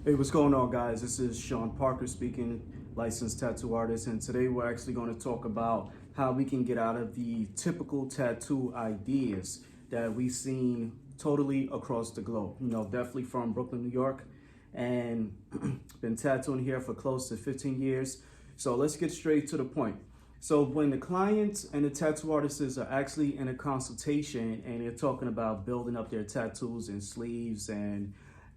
Hey, what's going on, guys? This is Shaun Parker speaking, licensed tattoo artist, and today we're actually going to talk about how we can get out of the typical tattoo ideas that we've seen totally across the globe. Definitely from Brooklyn, New York, and been tattooing here for close to 15 years. So let's get straight to the point. So when the clients and the tattoo artists are actually in a consultation and they're talking about building up their tattoos and sleeves, and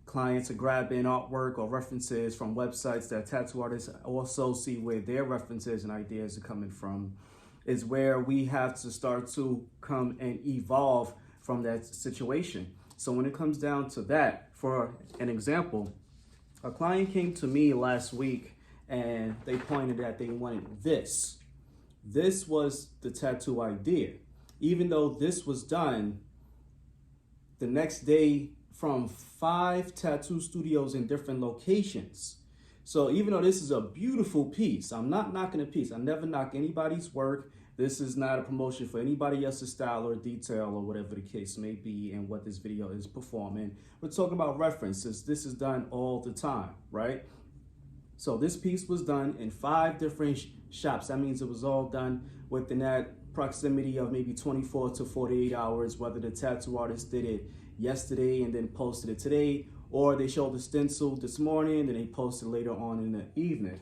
clients are grabbing artwork or references from websites that tattoo artists also see where their references and ideas are coming from, is where we have to start to come and evolve from that situation. So when it comes down to that, for an example, a client came to me last week and they pointed that they wanted this. This was the tattoo idea. Even though this was done the next day from 5 tattoo studios in different locations. So even though this is a beautiful piece, I'm not knocking a piece. I never knock anybody's work. This is not a promotion for anybody else's style or detail or whatever the case may be and what this video is performing. We're talking about references. This is done all the time, right? So this piece was done in 5 different shops. That means it was all done within that proximity of maybe 24 to 48 hours, whether the tattoo artist did it yesterday and then posted it today, or they showed the stencil this morning and they posted later on in the evening.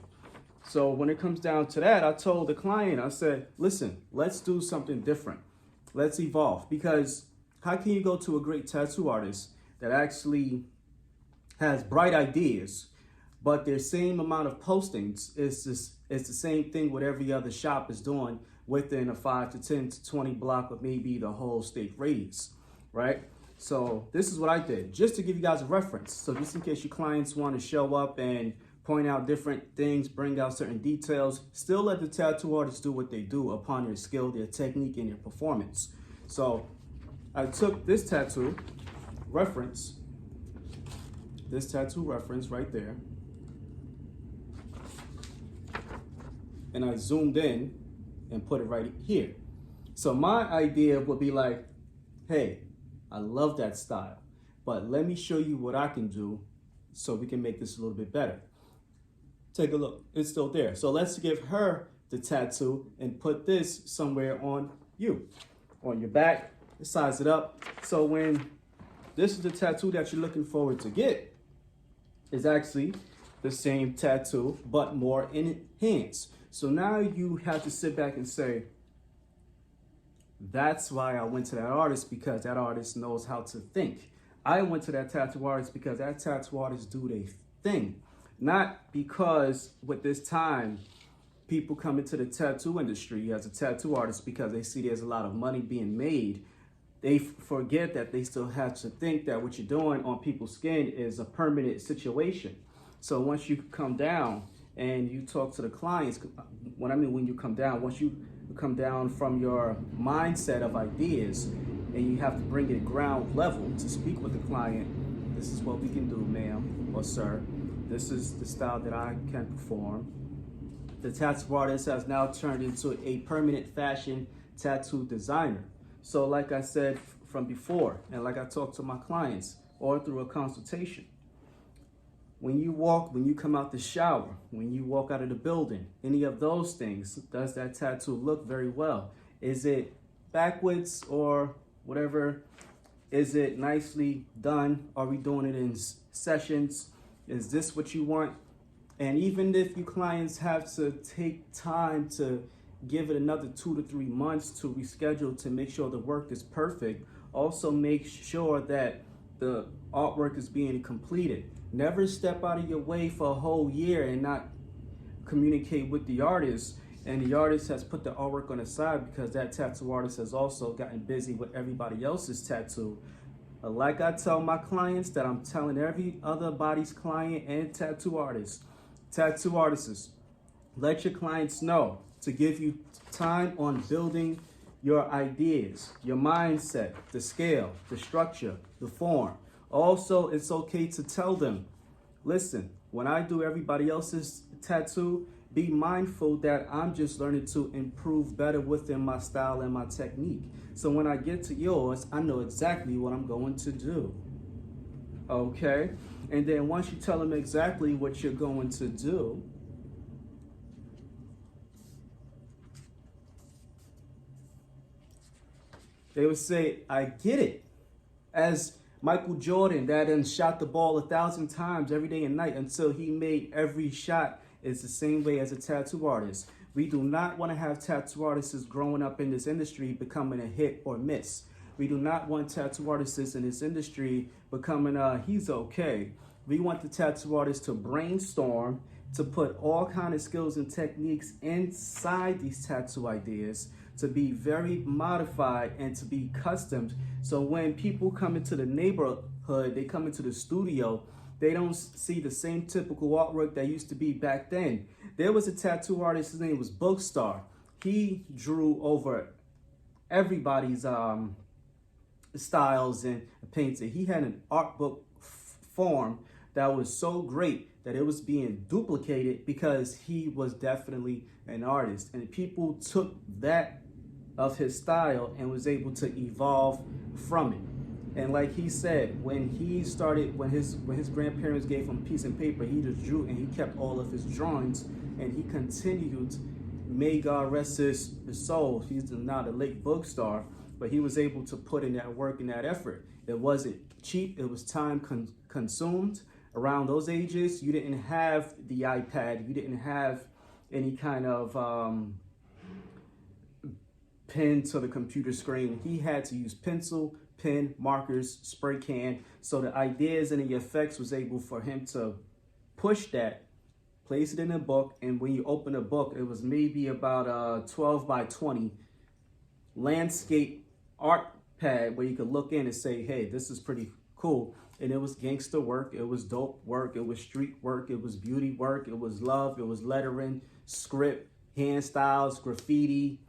So when it comes down to that, I told the client, I said, listen, let's do something different. Let's evolve, because how can you go to a great tattoo artist that actually has bright ideas, but their same amount of postings is the same thing what every other shop is doing within a 5 to 10 to 20 block of maybe the whole state radius, right? So this is what I did, just to give you guys a reference. So just in case your clients want to show up and point out different things, bring out certain details, still let the tattoo artists do what they do upon their skill, their technique, and their performance. So I took this tattoo reference right there, and I zoomed in and put it right here. So my idea would be like, hey, I love that style, but let me show you what I can do so we can make this a little bit better. Take a look, it's still there. So let's give her the tattoo and put this somewhere on you, on your back, size it up. So when this is the tattoo that you're looking forward to get, is actually the same tattoo, but more enhanced. So now you have to sit back and say, that's why I went to that artist, because that artist knows how to think. I went to that tattoo artist because that tattoo artist do their thing. Not because with this time, people come into the tattoo industry as a tattoo artist because they see there's a lot of money being made. They forget that they still have to think that what you're doing on people's skin is a permanent situation. So once you come down and you talk to the clients, when you come down, once you come down from your mindset of ideas and you have to bring it ground level to speak with the client, this is what we can do, ma'am or sir. This is the style that I can perform. The tattoo artist has now turned into a permanent fashion tattoo designer. So like I said from before, and like I talk to my clients or through a consultation, when you come out the shower, when you walk out of the building, any of those things, does that tattoo look very well? Is it backwards or whatever? Is it nicely done? Are we doing it in sessions? Is this what you want? And even if your clients have to take time to give it another 2 to 3 months to reschedule to make sure the work is perfect, also make sure that the artwork is being completed. Never step out of your way for a whole year and not communicate with the artist, and the artist has put the artwork on the side because that tattoo artist has also gotten busy with everybody else's tattoo. Like I tell my clients that I'm telling every other body's client and tattoo artists, let your clients know to give you time on building your ideas, your mindset, the scale, the structure, the form. Also, it's okay to tell them, listen, when I do everybody else's tattoo, be mindful that I'm just learning to improve better within my style and my technique. So when I get to yours, I know exactly what I'm going to do. Okay? And then once you tell them exactly what you're going to do, they would say, I get it. As Michael Jordan, that then shot the ball 1,000 times every day and night until he made every shot, is the same way as a tattoo artist. We do not want to have tattoo artists growing up in this industry becoming a hit or miss. We do not want tattoo artists in this industry becoming he's okay. We want the tattoo artist to brainstorm, to put all kind of skills and techniques inside these tattoo ideas, to be very modified and to be custom. So when people come into the neighborhood, they come into the studio, they don't see the same typical artwork that used to be back then. There was a tattoo artist, his name was Bookstar. He drew over everybody's styles and painted. He had an art book form that was so great that it was being duplicated because he was definitely an artist. And people took that of his style and was able to evolve from it. And like he said, when his grandparents gave him a piece of paper, he just drew and he kept all of his drawings and he continued. May God rest his soul. He's now the late Bookstar, but he was able to put in that work and that effort. It wasn't cheap. It was time consumed. Around those ages, you didn't have the iPad. You didn't have any kind of pen to the computer screen. He had to use pencil, pen, markers, spray can. So the ideas and the effects was able for him to push that, place it in a book. And when you open a book, it was maybe about 12 by 20 landscape art pad where you could look in and say, hey, this is pretty cool. And it was gangster work, it was dope work, it was street work, it was beauty work, it was love, it was lettering, script, hand styles, graffiti,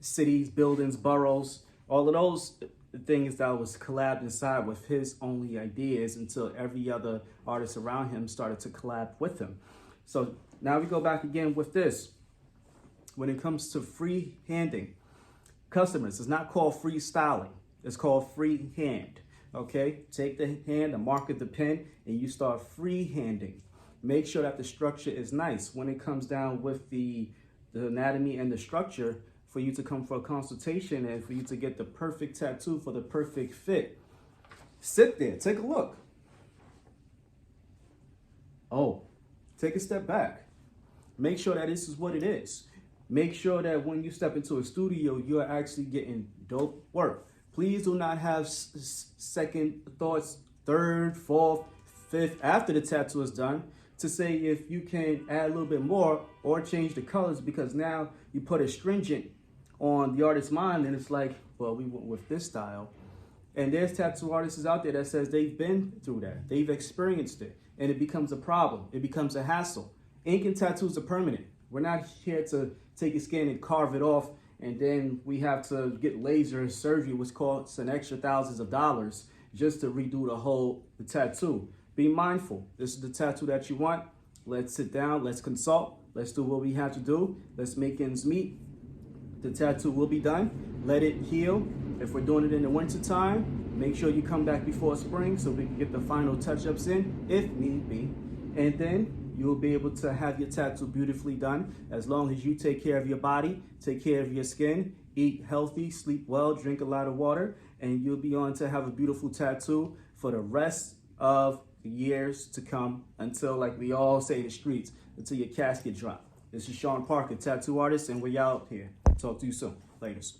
cities, buildings, boroughs, all of those things that was collabed inside with his only ideas until every other artist around him started to collab with him. So now we go back again with this. When it comes to free-handing customers, it's not called freestyling, it's called freehand. Okay, take the hand, the mark of the pen, and you start free-handing. Make sure that the structure is nice. When it comes down with the anatomy and the structure, for you to come for a consultation and for you to get the perfect tattoo for the perfect fit, sit there, take a look. Oh, take a step back. Make sure that this is what it is. Make sure that when you step into a studio, you're actually getting dope work. Please do not have second thoughts, third, fourth, fifth, after the tattoo is done, to say if you can add a little bit more or change the colors, because now you put a stringent on the artist's mind and it's like, well, we went with this style. And there's tattoo artists out there that says they've been through that. They've experienced it and it becomes a problem. It becomes a hassle. Ink and tattoos are permanent. We're not here to take your skin and carve it off and then we have to get laser surgery, which costs an extra thousands of dollars just to redo the tattoo. Be mindful. This is the tattoo that you want. Let's sit down. Let's consult. Let's do what we have to do. Let's make ends meet. The tattoo will be done. Let it heal. If we're doing it in the winter time, make sure you come back before spring so we can get the final touch-ups in, if need be. And then you'll be able to have your tattoo beautifully done as long as you take care of your body, take care of your skin, eat healthy, sleep well, drink a lot of water, and you'll be on to have a beautiful tattoo for the rest of the years to come until, like we all say in the streets, until your casket drop. This is Shaun Parker, tattoo artist, and we're out here. Talk to you soon. Laters.